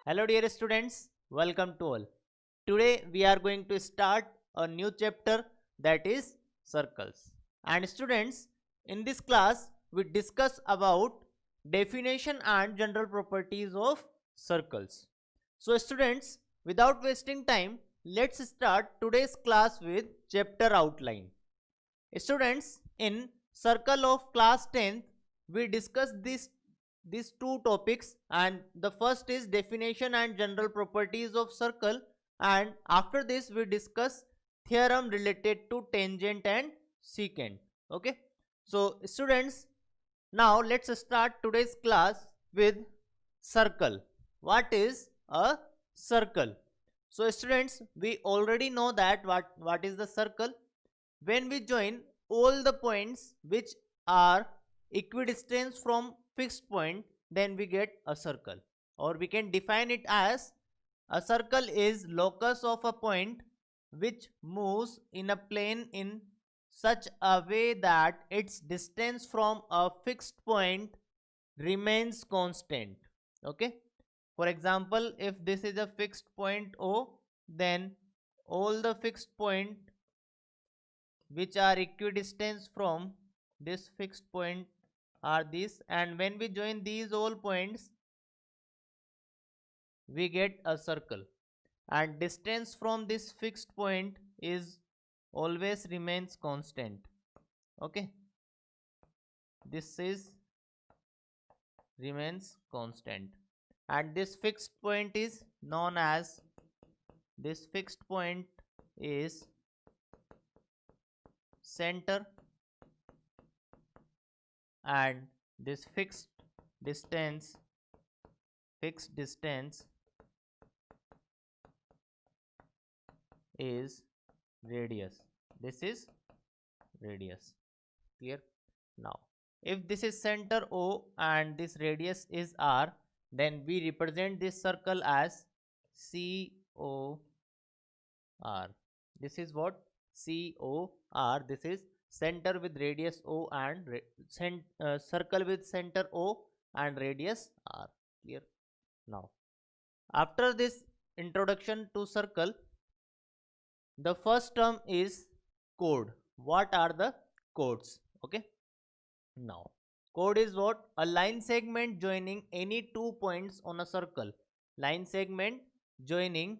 Hello dear students, welcome to all. Today we are going to start a new chapter, that is circles. And students, in this class we discuss about definition and general properties of circles. So students, without wasting time, let's start today's class with chapter outline. Students, in circle of class 10th, we discuss these two topics, and the first is definition and general properties of circle, and after this we discuss theorem related to tangent and secant. Okay, so students, now let's start today's class with circle. What is a circle? So students, we already know that what is the circle. When we join all the points which are equidistant from fixed point, then we get a circle, or we can define it as a circle is locus of a point which moves in a plane in such a way that its distance from a fixed point remains constant. Okay, for example, if this is a fixed point O, then all the fixed point which are equidistant from this fixed point are these, and when we join these all points we get a circle, and distance from this fixed point is always remains constant. Okay, this is remains constant, and this fixed point is known as, this fixed point is center, and this distance fixed distance is radius. This is radius. Clear? Now, if this is center O and this radius is R, then we represent this circle as COR. This is what? COR. This is center with radius O and circle with center O and radius R. Clear? Now, after this introduction to circle, the first term is chord. What are the chords? Okay, now chord is what? A line segment joining any 2 points on a circle. Line segment joining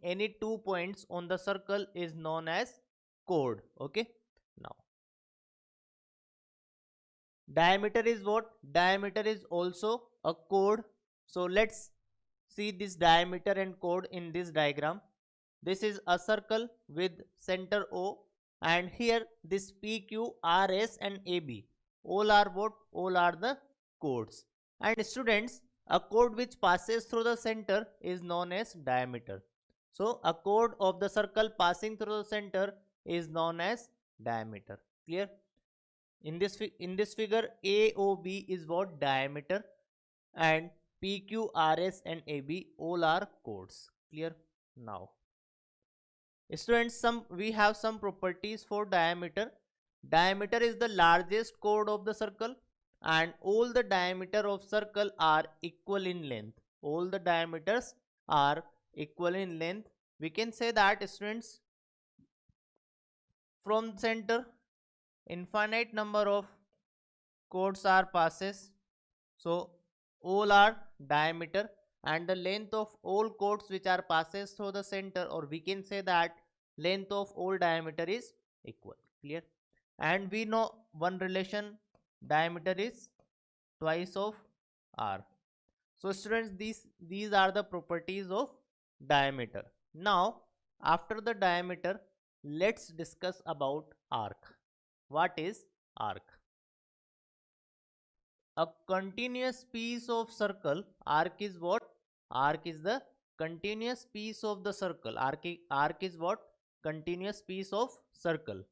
any 2 points on the circle is known as chord. Okay, now diameter is what? Diameter is also a chord. So let's see this diameter and chord in this diagram. This is a circle with center O, and here this PQ, RS and AB, all are what? All are the chords. And students, a chord which passes through the center is known as diameter. So a chord of the circle passing through the center is known as diameter. Clear? In this figure, AOB is what? Diameter, and PQ, RS and AB all are chords. Clear? Now students, we have some properties for diameter. Diameter is the largest chord of the circle, and all the diameter of circle are equal in length. All the diameters are equal in length. We can say that students, from center infinite number of chords are passes, so all are diameter, and the length of all chords which are passes through the center, or we can say that length of all diameter is equal. Clear? And we know one relation, diameter is twice of r. So students, these are the properties of diameter. Now after the diameter, let's discuss about arc. What is arc? A continuous piece of circle. Arc is what? Arc is the continuous piece of the circle. Arc is what? Continuous piece of circle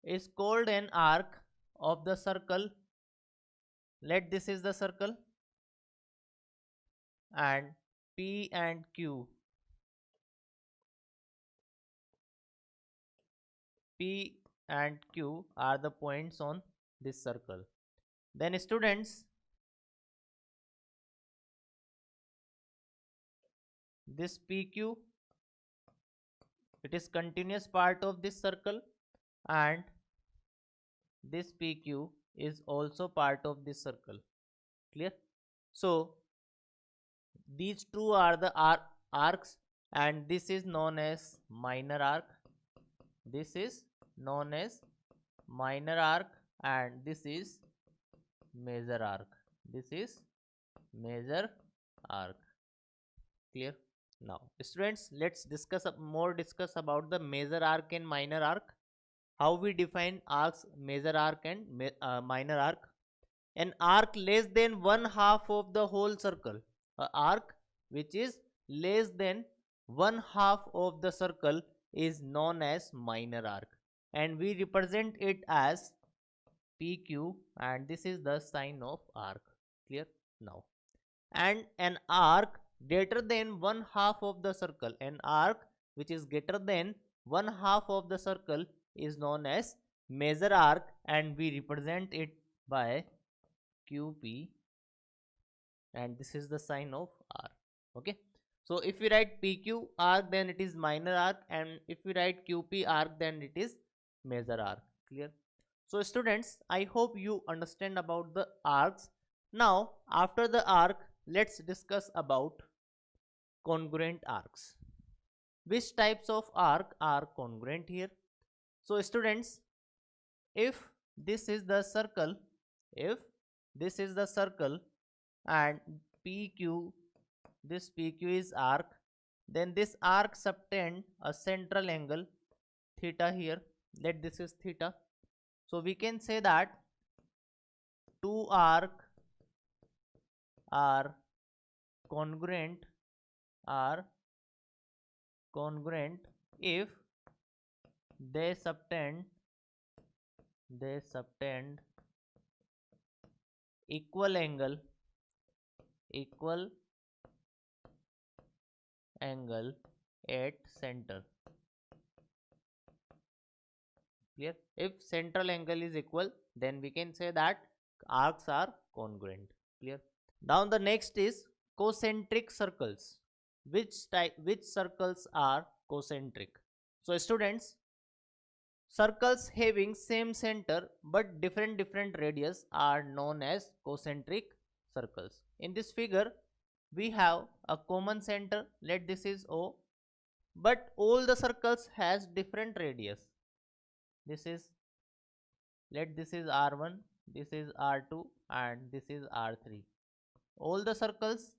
is called an arc of the circle. Let this is the circle, and P and Q, P and Q are the points on this circle. Then students, this PQ, it is continuous part of this circle, and this PQ is also part of this circle. Clear? So these two are the arcs, and this is known as minor arc. This is known as minor arc, and this is major arc. This is major arc. Clear? Now students, let's discuss about the major arc and minor arc. How we define arcs, major arc and minor arc. An arc less than one half of the whole circle. An arc which is less than one half of the circle is known as minor arc, and we represent it as PQ, and this is the sign of arc. Clear? Now, and an arc greater than one half of the circle, an arc which is greater than one half of the circle is known as major arc, and we represent it by QP, and this is the sign of R. Okay, so if we write PQ arc, then it is minor arc, and if we write QP arc, then it is major arc. Clear? So students, I hope you understand about the arcs. Now after the arc, let's discuss about congruent arcs. Which types of arc are congruent here? So students, if this is the circle, and PQ, this PQ is arc, then this arc subtend a central angle theta here. Let this is theta. So we can say that two arc are congruent if they subtend equal angle at center. Clear? If central angle is equal, then we can say that arcs are congruent. Clear? Now the next is concentric circles. Which circles are concentric? So students, circles having same center but different radius are known as concentric circles. In this figure, we have a common center. Let this is O, but all the circles has different radius. This is, let this is R1, this is R2, and this is R3. All the circles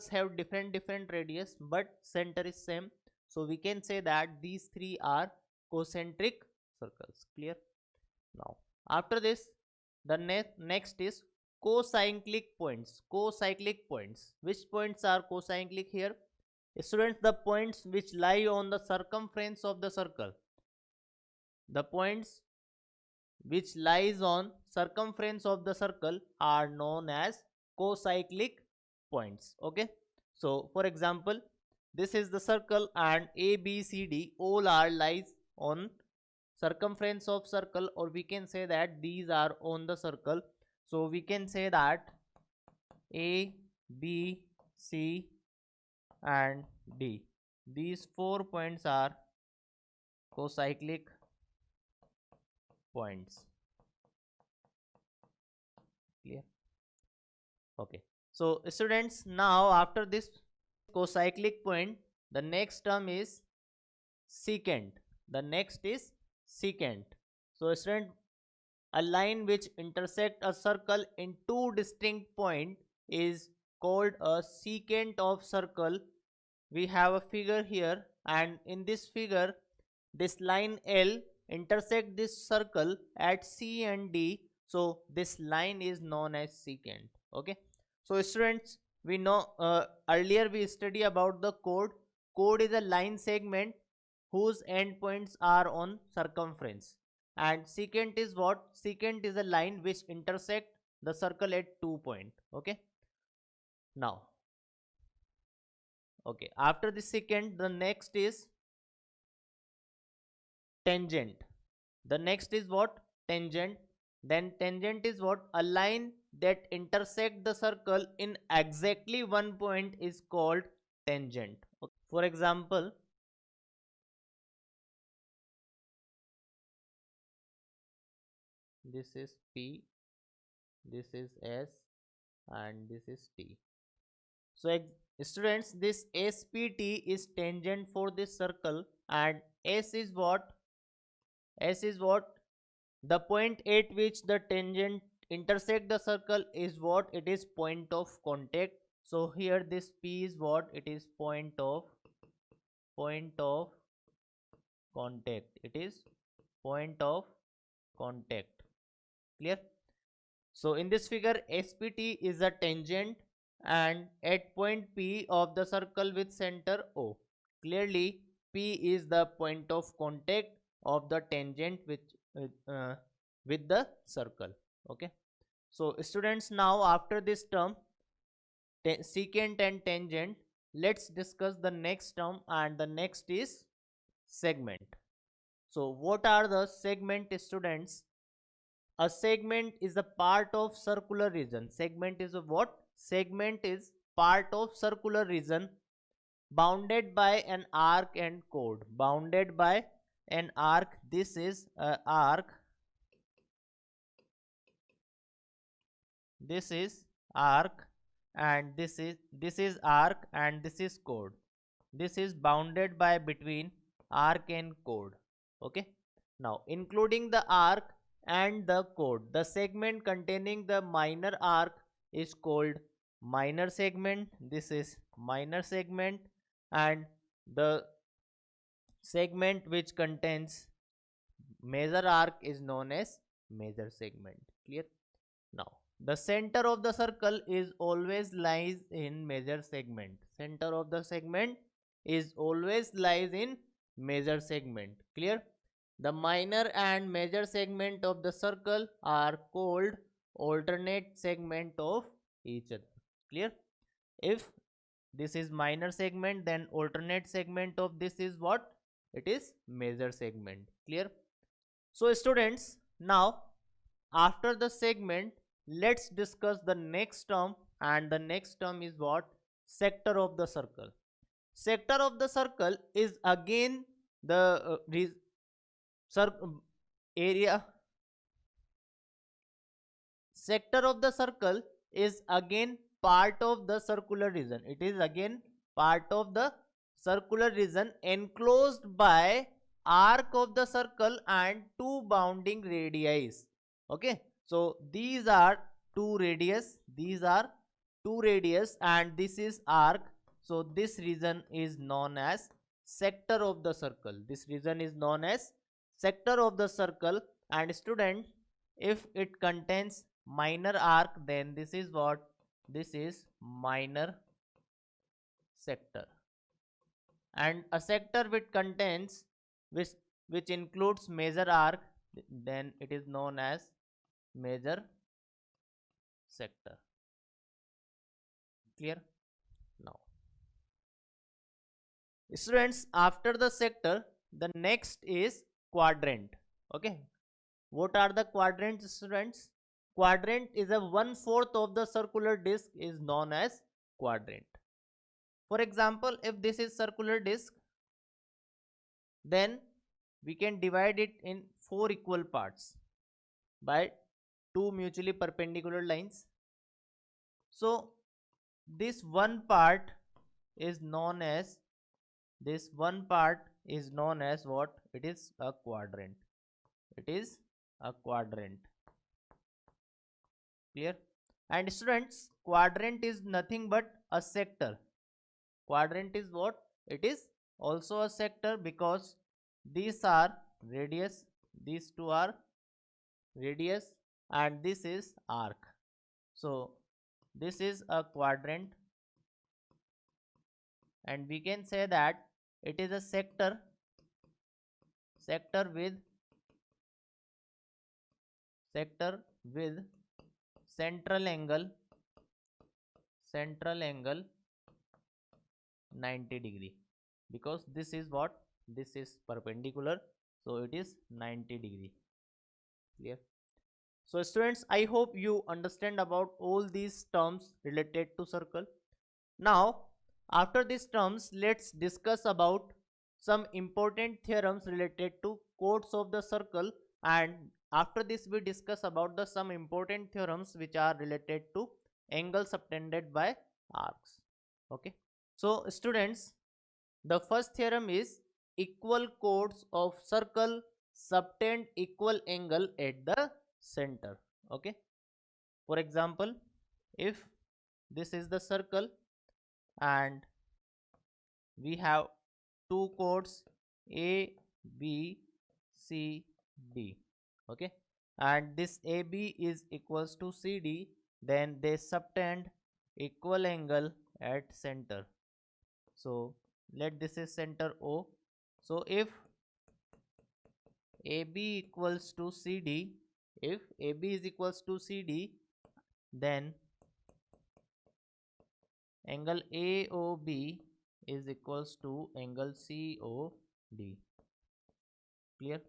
have different radius, but center is same. So we can say that these three are concentric circles. Clear? Now after this, the next is cocyclic points. Which points are cocyclic here? Students, the points which lie on the circumference of the circle. The points which lies on circumference of the circle are known as cocyclic points. Okay, so for example, this is the circle, and A, B, C, D all are lies on circumference of circle, or we can say that these are on the circle. So we can say that A, B, C and D, these 4 points are cocyclic points. Clear? Okay, so students, now after this cocyclic point, the next term is secant. So student, a line which intersect a circle in two distinct points is called a secant of circle. We have a figure here, and in this figure, this line L intersect this circle at C and D. So this line is known as secant. Okay, so students, we know earlier we study about the chord. Chord is a line segment whose endpoints are on circumference, and secant is what? Secant is a line which intersect the circle at 2 points. Okay, now, okay, after the secant, the next is tangent. The next is what? Tangent. Then tangent is what? A line that intersect the circle in exactly one point is called tangent. For example, this is P, this is S, and this is T. So students, this SPT is tangent for this circle, and S is what? S is what? The point at which the tangent intersect the circle is what? It is point of contact. So here this P is what? It is point of contact. It is point of contact. Clear? So in this figure, SPT is a tangent and at point P of the circle with center O. Clearly, P is the point of contact of the tangent with the circle. Okay. So students, now after this term, secant and tangent, let's discuss the next term, and the next is segment. So what are the segment, students? A segment is a part of circular region. Segment is a what? Segment is part of circular region bounded by an arc and chord. Bounded by an arc. This is a arc. This is arc, and this is arc, and this is chord. This is bounded by between arc and chord. Okay. Now including the arc and the chord, the segment containing the minor arc is called minor segment. This is minor segment, and the segment which contains major arc is known as major segment. Clear? Now the center of the circle is always lies in major segment. Center of the segment is always lies in major segment. Clear? The minor and major segment of the circle are called alternate segment of each other. Clear? If this is minor segment, then alternate segment of this is what? It is major segment. Clear? So students, now after the segment, let's discuss the next term, and the next term is what? Sector of the circle. Sector of the circle is again the area. Sector of the circle is again part of the circular region. It is again part of the circular region enclosed by arc of the circle and two bounding radii. Okay, so these are two radius. These are two radius, and this is arc. So this region is known as sector of the circle. This region is known as sector of the circle. And student, if it contains minor arc, then this is what? This is minor sector. And a sector which includes major arc, then it is known as major sector. Clear? Now students, after the sector, the next is quadrant. Okay, what are the quadrants, students? Quadrant is a 1/4 of the circular disc is known as quadrant. For example, if this is circular disc, then we can divide it in 4 equal parts by 2 mutually perpendicular lines. So this one part is known as what? It is a quadrant. It is a quadrant. Clear? And students, quadrant is nothing but a sector. Quadrant is what? It is also a sector, because these are radius, these two are radius, and this is arc. So this is a quadrant, and we can say that it is a sector with central angle 90 degree, because this is what? This is perpendicular, so it is 90 degree. Clear? So students, I hope you understand about all these terms related to circle. Now, after these terms, let's discuss about some important theorems related to chords of the circle, and after this we discuss about the some important theorems which are related to angles subtended by arcs. Okay. So students, the first theorem is equal chords of circle subtend equal angle at the center. Okay. For example, if this is the circle and we have two chords A, B, C, D. Okay. And this AB is equals to CD, then they subtend equal angle at center. So let this is center O. So if AB equals to CD, if AB is equals to CD, then angle AOB is equals to angle COD. Clear?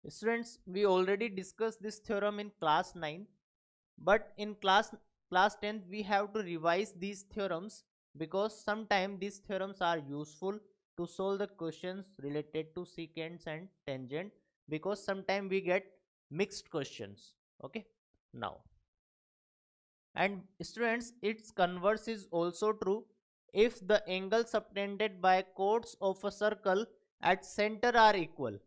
Students, we already discussed this theorem in class 9, but in class 10 we have to revise these theorems because sometimes these theorems are useful to solve the questions related to secants and tangent, because sometimes we get mixed questions. Okay, now, and students, its converse is also true. If the angles subtended by chords of a circle at center are equal,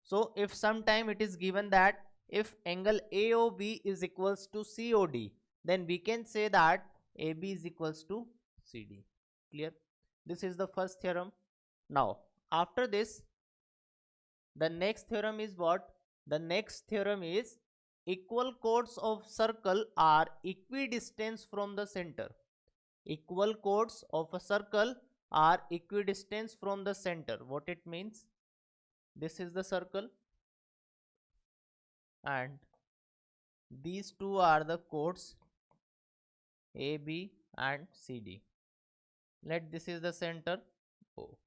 so if sometime it is given that if angle AOB is equals to COD, then we can say that AB is equals to CD. Clear? This is the first theorem. Now, after this, the next theorem is what? The next theorem is equal chords of circle are equidistant from the center. Equal chords of a circle are equidistant from the center. What it means? This is the circle and these two are the chords AB and CD. Let this is the center O.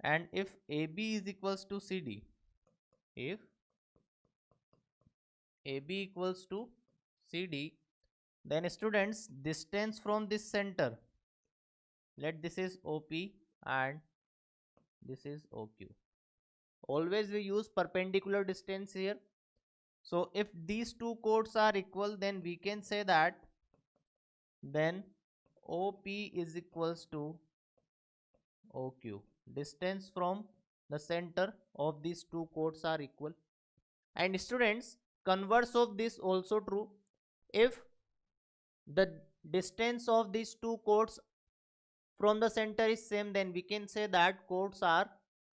And if AB is equals to CD, if AB equals to CD, then students, distance from this center, let this is OP and this is OQ. Always we use perpendicular distance here. So if these two chords are equal, then we can say that then OP is equals to OQ. Distance from the center of these two chords are equal. And students, converse of this also true. If the distance of these two chords from the center is same, then we can say that chords are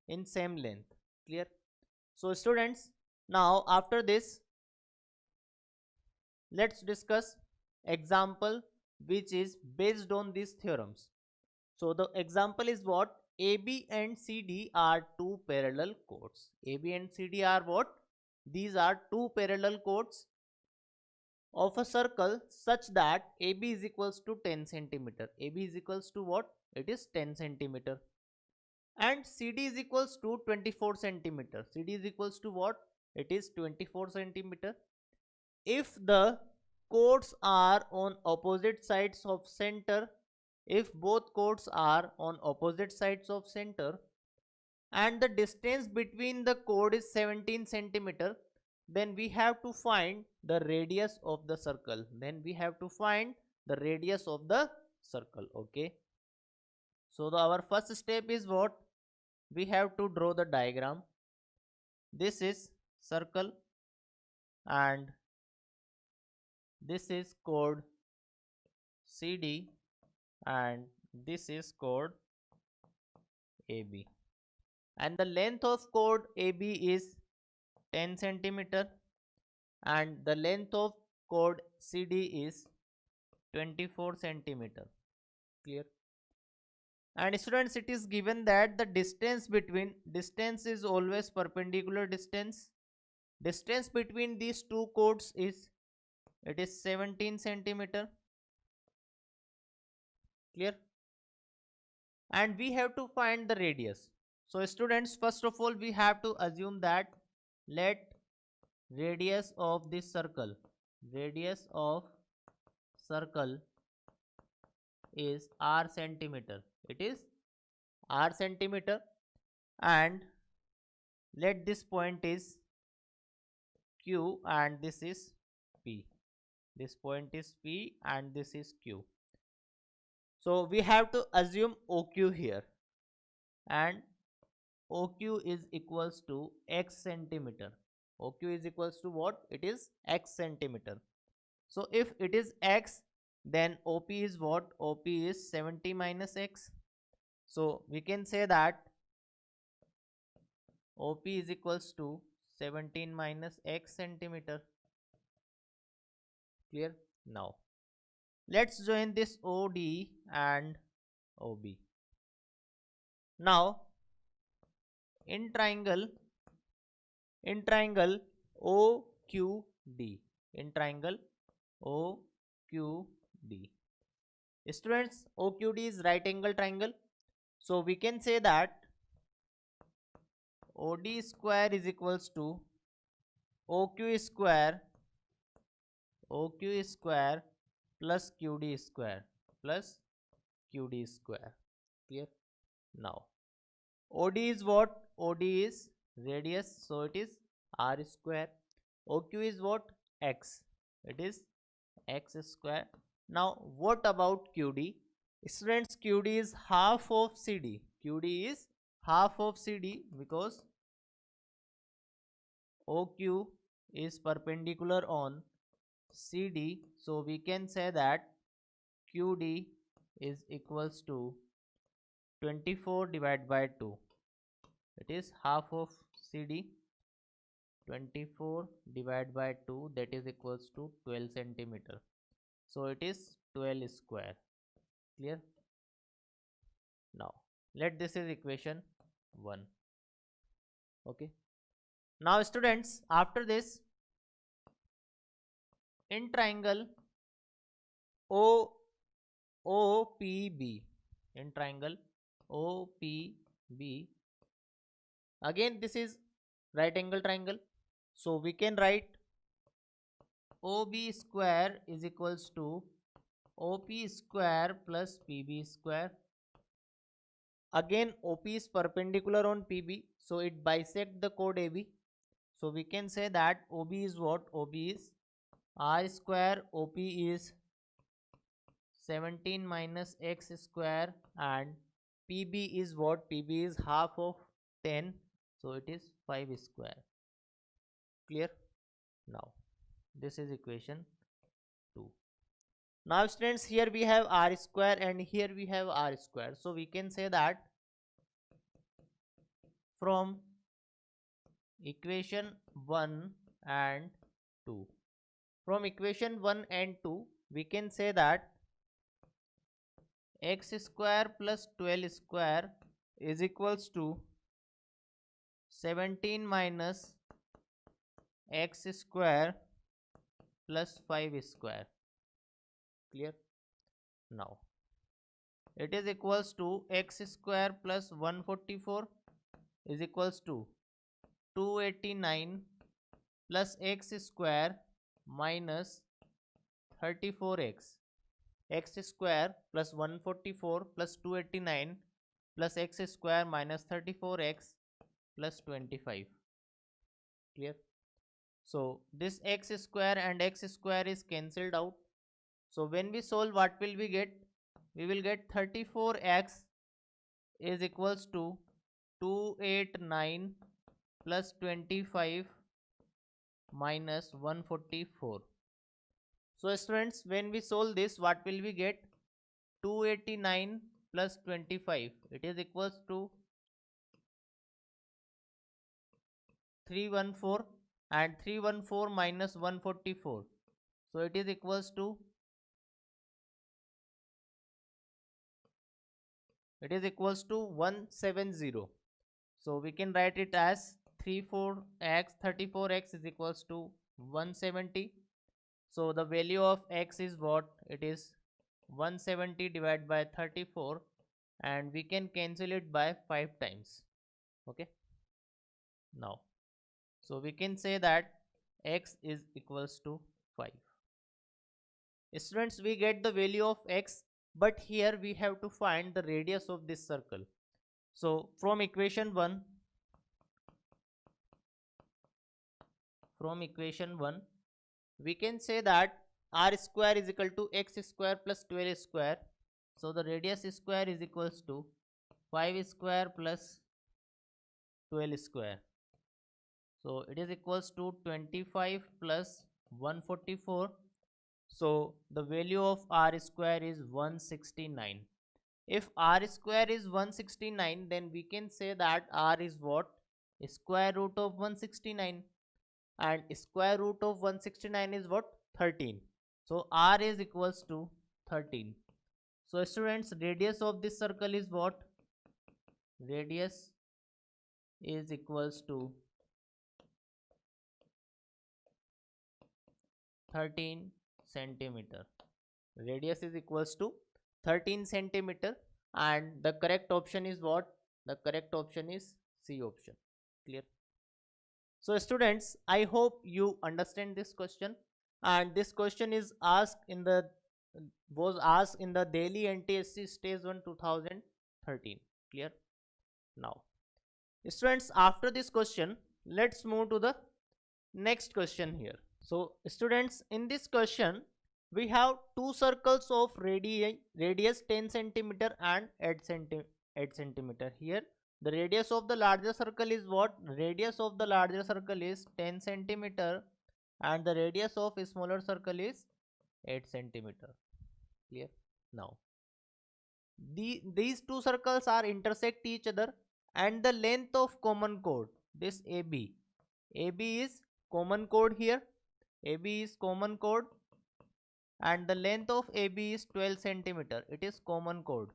in same length. Clear? So students, now after this, let's discuss example which is based on these theorems. So the example is what? AB and CD are two parallel chords. AB and CD are what? These are two parallel chords of a circle such that AB is equals to 10 centimeter. AB is equals to what? It is 10 centimeter. And CD is equals to 24 centimeter. CD is equals to what? It is 24 centimeter. If the chords are on opposite sides of center, if both chords are on opposite sides of center and the distance between the chord is 17 centimeter, then we have to find the radius of the circle. Then we have to find the radius of the circle. Okay. So our first step is what? We have to draw the diagram. This is circle and this is chord CD and this is chord AB. And the length of chord AB is 10 centimeter and the length of chord CD is 24 centimeter. Clear? And students, it is given that the distance is always perpendicular distance. Distance between these two chords is, it is 17 centimeter. Clear? And we have to find the radius. So students, first of all we have to assume that let radius of this circle, radius of circle is r centimeter. It is r centimeter, and let this point is q and this is p. This point is p and this is q. So we have to assume OQ here, and OQ is equals to x centimeter. OQ is equals to what? It is x centimeter. So if it is x, then OP is what? OP is 70 minus x. So we can say that OP is equals to 17 minus x centimeter. Clear? Now let's join this OD and OB. Now in triangle OQD, in triangle OQD, students, OQD is right angle triangle. So we can say that OD square is equals to OQ square plus QD square plus QD square. Clear? Now OD is what? OD is radius, so it is r square. OQ is what? X, it is x square. Now what about QD? Students, QD is half of CD. QD is half of CD because OQ is perpendicular on CD. So we can say that QD is equals to 24 divided by 2. It is half of CD. 24 divided by 2, that is equals to 12 centimeter. So it is 12 square. Clear? Now let this is equation 1. Okay. Now students, after this, in triangle OPB, in triangle OPB, again this is right angle triangle. So we can write OB square is equals to OP square plus PB square. Again OP is perpendicular on PB, so it bisect the chord AB. So we can say that OB is what? OB is r square, OP is 17 minus x square, and PB is what? PB is half of 10, so it is 5 square. Clear? Now this is equation 2. Now students, here we have r square and here we have r square. So we can say that from equation 1 and 2, from equation 1 and 2, we can say that x square plus 12 square is equals to 17 minus x square plus 5 square. Clear? Now it is equals to x square plus 144 is equals to 289 plus x square minus 34x. X square plus 144 plus 289 plus x square minus 34x plus 25. Clear? So this x square and x square is cancelled out. So when we solve, what will we get? We will get 34x is equals to 289 plus 25 minus 144. So students, when we solve this, what will we get? 289 plus 25, it is equals to 314, and 314 minus 144, so it is equals to 170. So we can write it as 34x is equals to 170. So the value of x is what? It is 170 divided by 34, and we can cancel it by 5 times. Okay. Now, so we can say that x is equals to 5. Students, we get the value of x, but here we have to find the radius of this circle. So from equation 1, we can say that r square is equal to x square plus 12 square. So the radius square is equals to 5 square plus 12 square. So it is equals to 25 plus 144. So the value of r square is 169. If r square is 169, then we can say that r is what? Square root of 169. And square root of 169 is what? 13. So r is equals to 13. So students, radius of this circle is what? Radius is equals to 13 centimeter. Radius is equals to 13 centimeter, and the correct option is what? The correct option is C option. Clear? So students, I hope you understand this question, and this question is asked in the was asked in the Delhi NTSC Stage 1 2013. Clear? Now, students, after this question, let's move to the next question here. So students, in this question, we have two circles of radius 10 centimeter and 8 centimeter. Here the radius of the larger circle is what? Radius of the larger circle is 10 centimeter and the radius of a smaller circle is 8 centimeter. Clear? Now these two circles are intersect each other, and the length of common chord, this AB is common chord here. AB is common chord and the length of AB is 12 centimeter. It is common chord.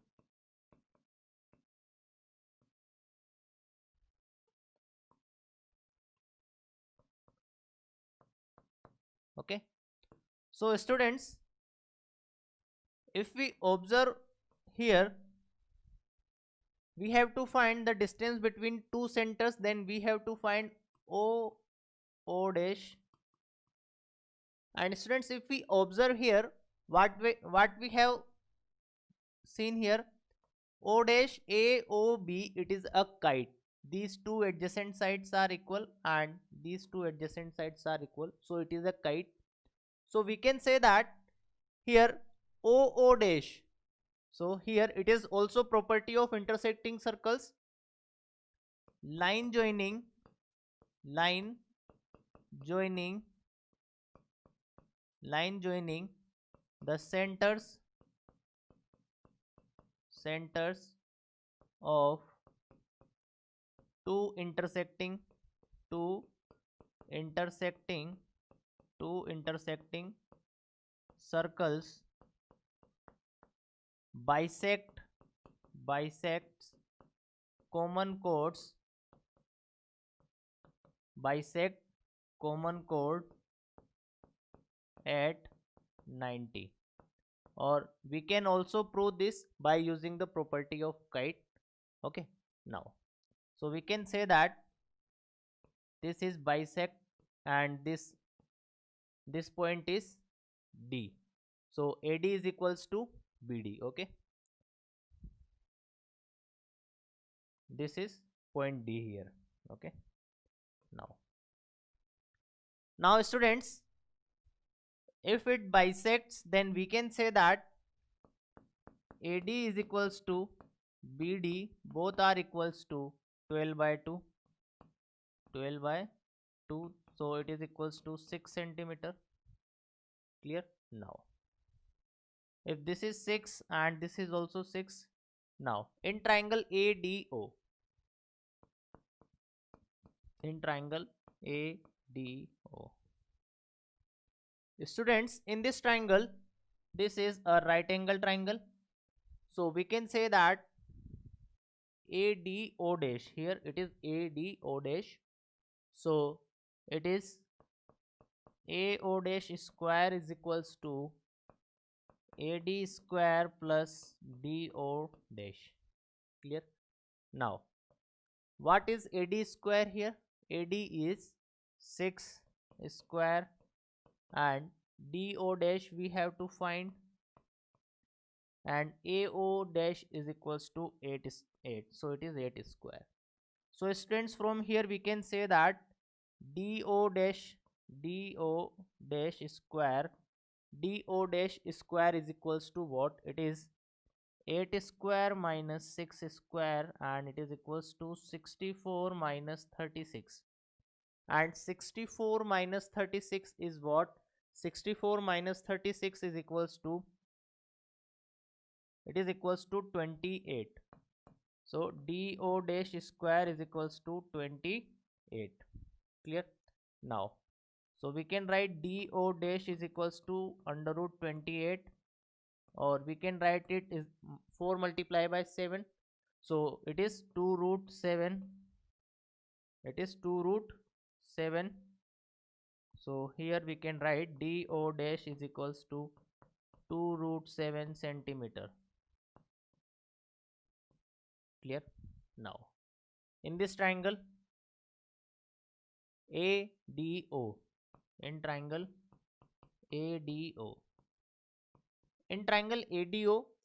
Okay. So students, if we observe here, we have to find the distance between two centers. Then we have to find O dash. And students, if we observe here, what we have seen here, O dash AOB, it is a kite. These two adjacent sides are equal and these two adjacent sides are equal, so it is a kite. So we can say that here OO dash, so here it is also property of intersecting circles. Line joining the centers of two intersecting circles bisects common chords at 90. Or we can also prove this by using the property of kite. Okay. Now, so we can say that this is bisect and this point is D. So AD is equals to BD. Okay. This is point D here. Okay. Now students, if it bisects, then we can say that AD is equals to BD, both are equals to 12 by 2, so it is equals to 6 centimeter. Clear? Now, if this is 6 and this is also 6, now in triangle ADO, students, in this triangle, this is a right angle triangle, so we can say that ADO dash, here it is ADO dash, so it is AO dash square is equals to AD square plus DO dash. Clear? Now, what is AD square here? AD is 6 square, and DO dash we have to find, and AO dash is equals to 8, so it is 8 square. So students, from here we can say that DO dash square is equals to what? It is 8 square minus 6 square, and it is equals to 64 minus 36. And 64 minus 36 is what? 64 minus 36 is equals to, it is equals to 28. So DO dash square is equals to 28. Clear? Now, so we can write DO dash is equals to under root 28, or we can write it is 4 multiplied by 7. So it is 2 root 7. It is 2 root 7. So here we can write DO dash is equals to 2 root 7 centimeter. Clear? Now, in this triangle ADO, in triangle ADO,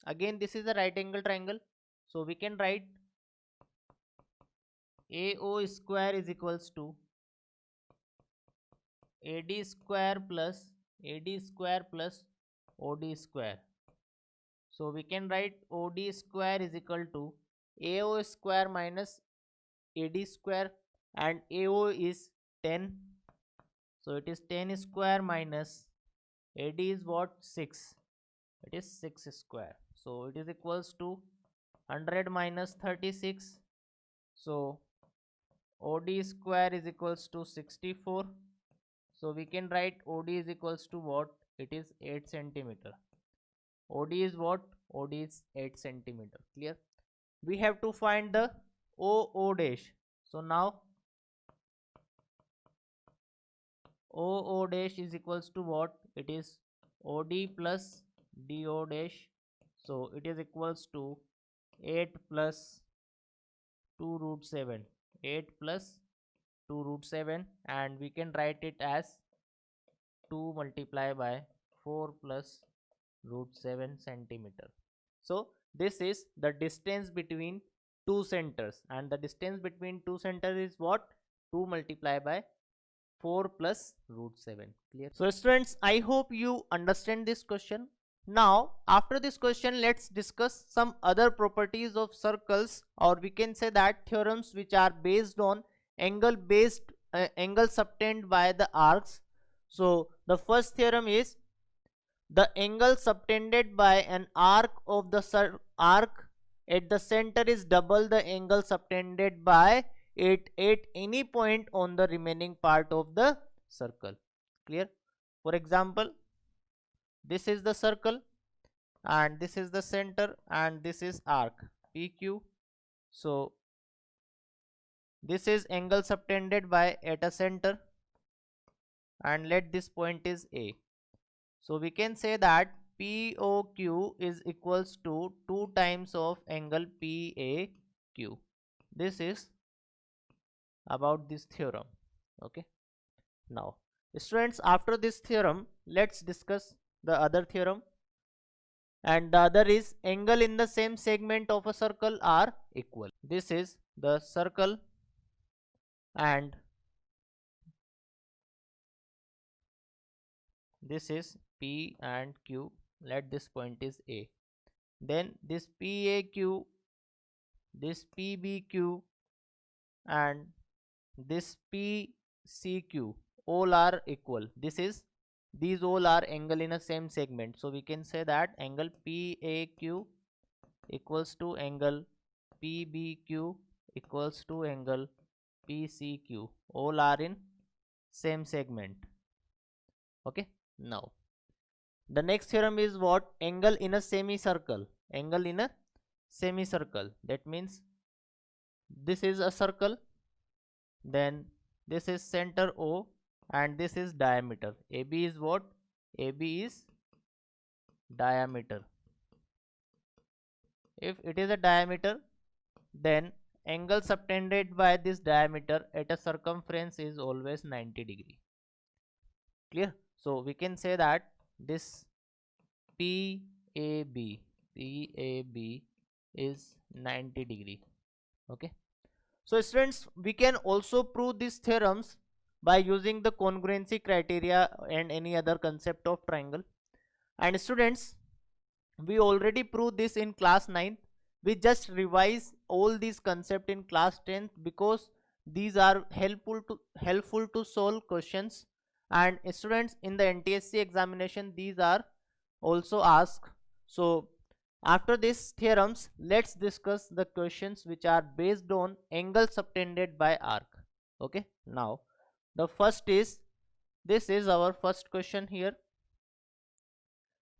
again this is a right angle triangle, so we can write AO square is equals to AD square plus OD square. So we can write OD square is equal to AO square minus AD square, and AO is 10, so it is 10 square minus AD is what? 6, it is 6 square, so it is equals to 100 minus 36. So OD square is equals to 64, so we can write OD is equals to what? It is 8 centimeter. OD is what? OD is 8 centimeter. Clear? We have to find the OO dash. So now OO dash is equals to what? It is OD plus DO dash. So it is equals to 8 plus 2 root 7. 8 plus 2 root 7, and we can write it as 2 multiplied by 4 plus root 7 centimeter. So this is the distance between two centers, and the distance between two centers is what? 2 multiplied by 4 plus root 7. Clear? So students, I hope you understand this question. Now after this question, let's discuss some other properties of circles, or we can say that theorems which are based on angles obtained by the arcs. So the first theorem is the angle subtended by an arc of the arc at the center is double the angle subtended by it at any point on the remaining part of the circle. Clear? For example, this is the circle, and this is the center, and this is arc PQ. So this is angle subtended by at a center, and let this point is A. So we can say that POQ is equals to 2 times of angle PAQ. This is about this theorem. Okay. Now students, after this theorem, let's discuss the other theorem, and the other is angle in the same segment of a circle are equal. This is the circle, and this is P and Q. Let this point is A. Then this PAQ, this PBQ, and this PCQ all are equal. These all are angle in a same segment. So we can say that angle PAQ equals to angle PBQ equals to angle PCQ. All are in same segment. Okay. Now the next theorem is what? Angle in a semicircle. Angle in a semicircle. That means this is a circle, then this is center O, and this is diameter. AB is what? AB is diameter. If it is a diameter, then angle subtended by this diameter at a circumference is always 90 degree. Clear? So we can say that this PAB PAB is 90 degree. Okay. So students, we can also prove these theorems by using the congruency criteria and any other concept of triangle. And students, we already proved this in class 9. We just revise all these concepts in class 10 because these are helpful to solve questions. And students, in the NTSC examination these are also asked. So after these theorems, let's discuss the questions which are based on angle subtended by arc. Okay, now the first is, this is our first question here.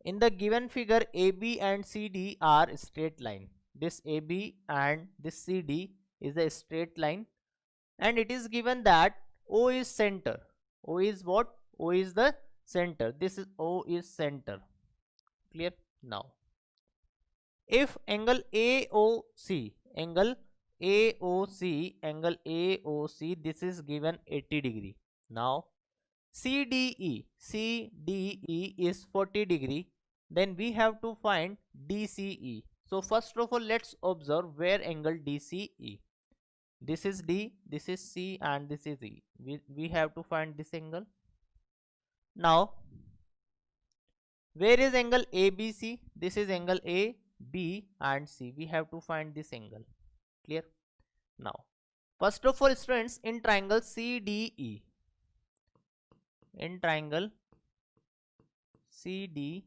In the given figure, AB and CD are straight line. This AB and this CD is a straight line, and it is given that O is center. O is what? O is the center. This is O is center. Clear? Now, if angle AOC, angle AOC, this is given 80 degree. Now, CDE is 40 degree, then we have to find DCE. So first of all, let's observe where angle DCE. This is D, this is C, and this is E. We have to find this angle. Now, where is angle ABC? This is angle A, B, and C. We have to find this angle. Clear? Now, first of all, students, in triangle CDE, in triangle CDE,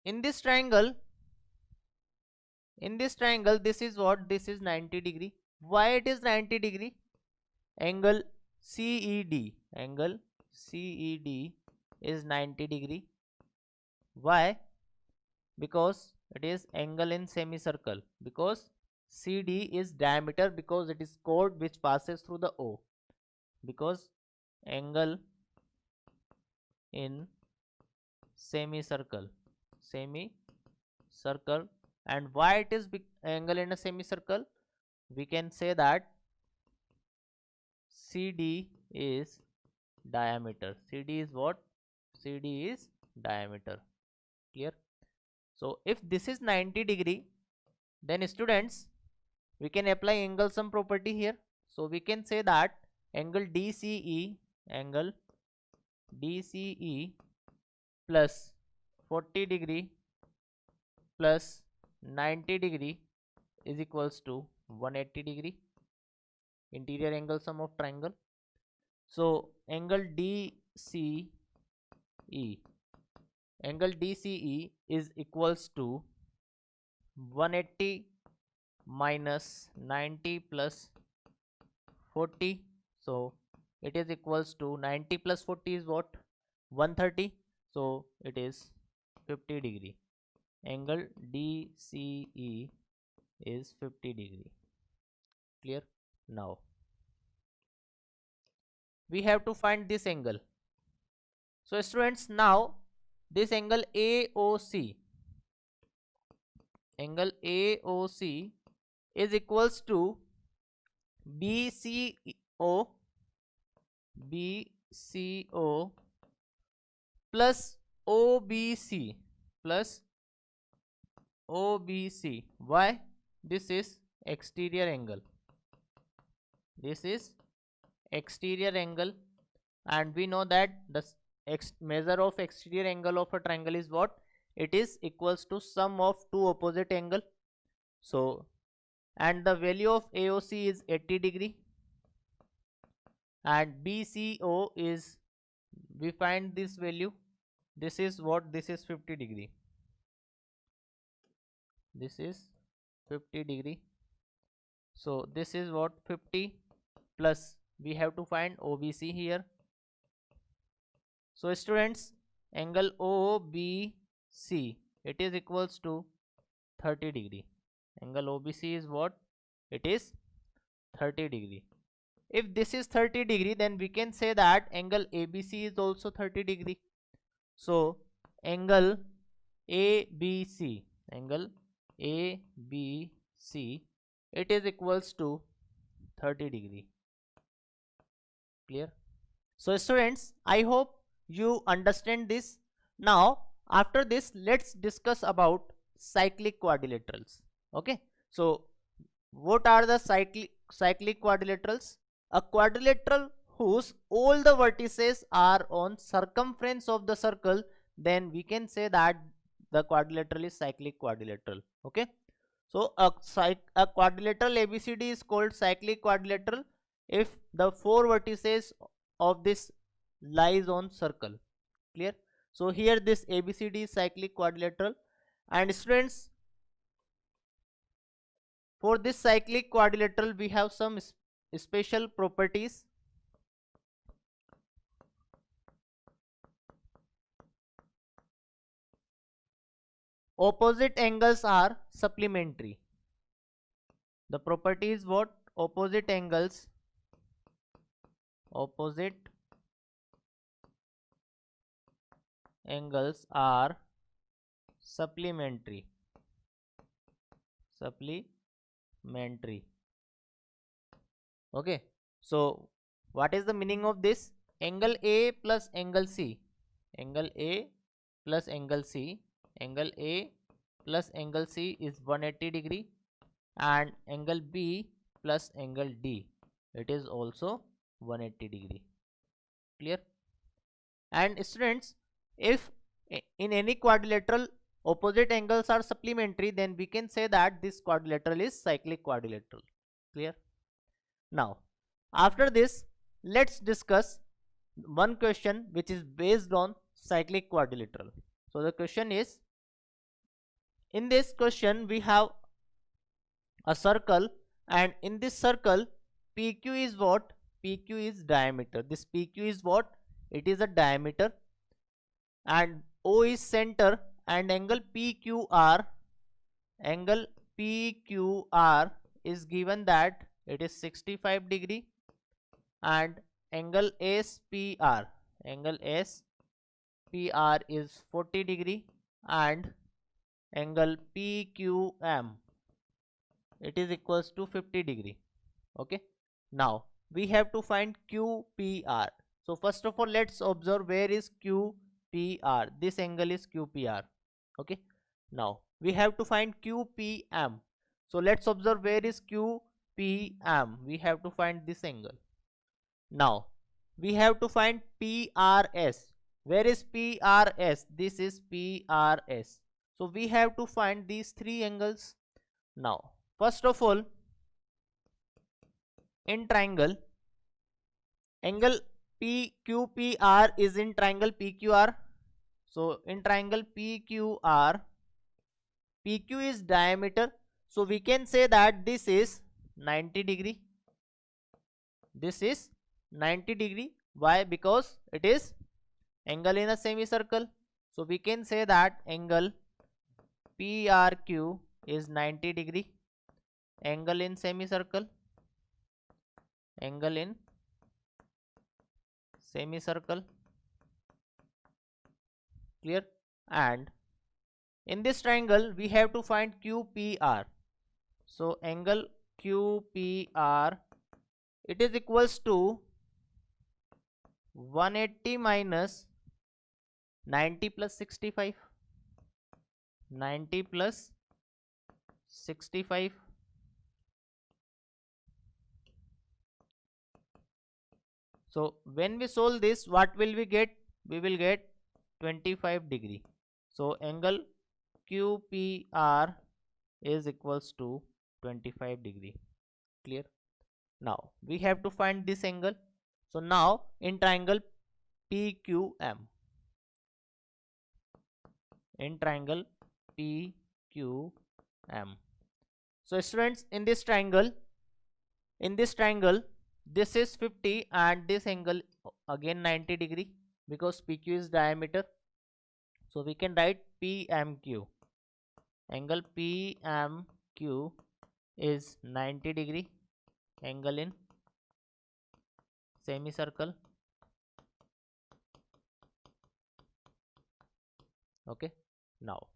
in this triangle, this is what? This is 90 degree. Why it is 90 degree? Angle CED is 90 degree. Why? Because it is angle in semicircle, because CD is diameter, because it is chord which passes through the O, because angle in semicircle. And why it is angle in a semicircle? We can say that CD is diameter. CD is what? CD is diameter. Clear? So if this is 90 degree, then students, we can apply angle sum property here. So we can say that angle DCE plus 40 degree plus 90 degree is equals to 180 degree, interior angle sum of triangle. So angle DCE is equals to 180 minus 90 plus 40. So it is equals to 90 plus 40 is what? 130. So it is 50 degree. Angle DCE is 50 degree. Clear? Now, we have to find this angle. So students, now this angle AOC is equals to BCO plus OBC. Why? This is exterior angle. And we know that the measure of exterior angle of a triangle is what? It is equals to sum of two opposite angle. So, and the value of AOC is 80 degree, and BCO is, we find this value, this is what? This is 50 degree. This is 50 degree. So this is what? 50 plus, we have to find OBC here. So students, angle OBC, it is equals to 30 degree. Angle OBC is what? It is 30 degree. If this is 30 degree, then we can say that angle ABC is also 30 degree. So angle ABC, it is equals to 30 degree. Clear? So students, I hope you understand this. Now after this, let's discuss about cyclic quadrilaterals. Okay, so what are the cyclic quadrilaterals? A quadrilateral whose all the vertices are on circumference of the circle, then we can say that the quadrilateral is cyclic quadrilateral. Okay, so a quadrilateral ABCD is called cyclic quadrilateral if the four vertices of this lies on circle. Clear? So here this ABCD is cyclic quadrilateral. And students, for this cyclic quadrilateral we have some special properties. Opposite angles are supplementary. The property is what? Opposite angles are supplementary. Okay, so what is the meaning of this? Angle A plus angle C, angle A plus angle C, angle A plus angle C is 180 degree, and angle B plus angle D, it is also 180 degree. Clear? And students, if in any quadrilateral opposite angles are supplementary, then we can say that this quadrilateral is cyclic quadrilateral. Clear? Now after this, let's discuss one question which is based on cyclic quadrilateral. So the question is, in this question we have a circle, and in this circle PQ is what? PQ is diameter. This PQ is what? It is a diameter, and O is center, and angle PQR is given that it is 65 degree, and angle SPR is 40 degree, and angle PQM, it is equals to 50 degree. Okay, now we have to find QPR. So first of all, let's observe where is QPR. This angle is QPR. Okay, now we have to find QPM. So let's observe where is QPM. We have to find this angle. Now we have to find PRS. Where is PRS? This is PRS. So we have to find these three angles. Now first of all, in triangle, angle PQPR is in triangle PQR. So in triangle PQR, PQ is diameter, so we can say that this is 90 degree. This is 90 degree. Why? Because it is angle in a semicircle. So we can say that angle PRQ is 90 degree. Angle in semicircle, angle in semicircle. Clear? And in this triangle we have to find QPR. So angle QPR, it is equals to 180 minus 90 plus 65. 90 plus 65. So when we solve this, what will we get? We will get 25 degree. So angle QPR is equals to 25 degree. Clear? Now we have to find this angle. So now in triangle PQM, in triangle PQM. So students, in this triangle, this is 50 and this angle again 90 degree, because PQ is diameter. So we can write PMQ. Angle PMQ is 90 degree. Angle in semicircle. Okay, now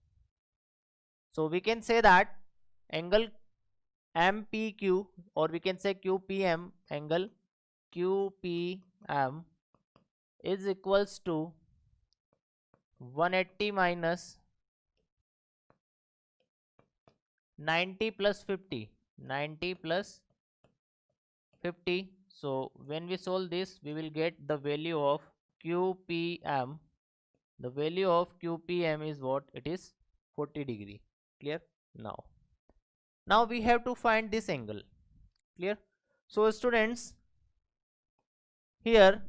so we can say that angle MPQ, or we can say QPM, angle QPM m is equals to 180 minus 90 plus 50. 90 plus 50. So when we solve this, we will get the value of QPM. The value of QPM is what? It is 40 degree. Clear? Now we have to find this angle. Clear? So students, here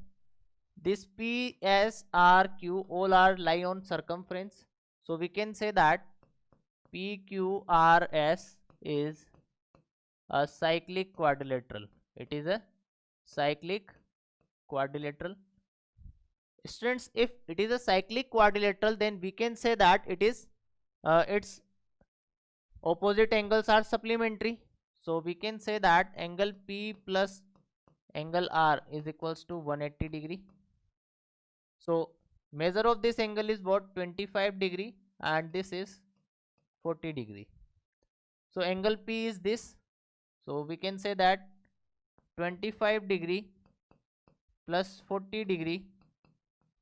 this P, S, R, Q all are lie on circumference. So we can say that PQRS is a cyclic quadrilateral. It is a cyclic quadrilateral. Students, if it is a cyclic quadrilateral, then we can say that it is its opposite angles are supplementary. So we can say that angle P plus angle R is equals to 180 degree. So measure of this angle is what? 25 degree, and this is 40 degree. So angle P is this. So we can say that 25 degree plus 40 degree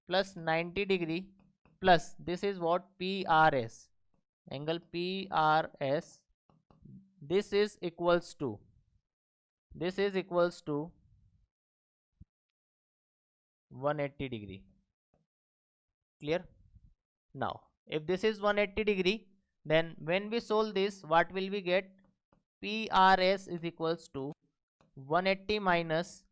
plus 90 degree plus this is what? PRS. Angle PRS. This is equals to 180 degree. Clear? Now if this is 180 degree, then when we solve this, what will we get? PRS is equals to 180 minus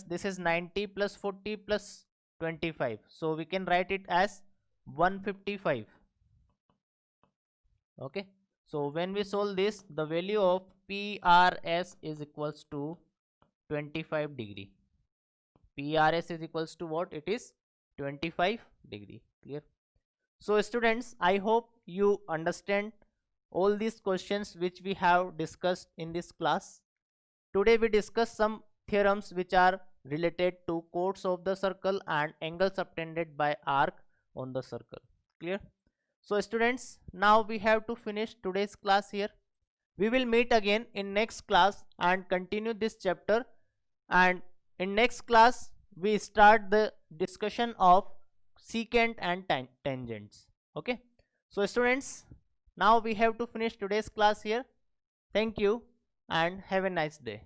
this is 90 plus 40 plus 25. So we can write it as 155. Okay. So when we solve this, the value of PRS is equals to 25 degree. PRS is equals to what? It is 25 degree. Clear? So students, I hope you understand all these questions which we have discussed in this class. Today we discuss some theorems which are related to chords of the circle and angles subtended by arc on the circle. Clear? So students, now we have to finish today's class here. We will meet again in next class and continue this chapter, and in next class we start the discussion of secant and tangents. Okay. So students, now we have to finish today's class here. Thank you and have a nice day.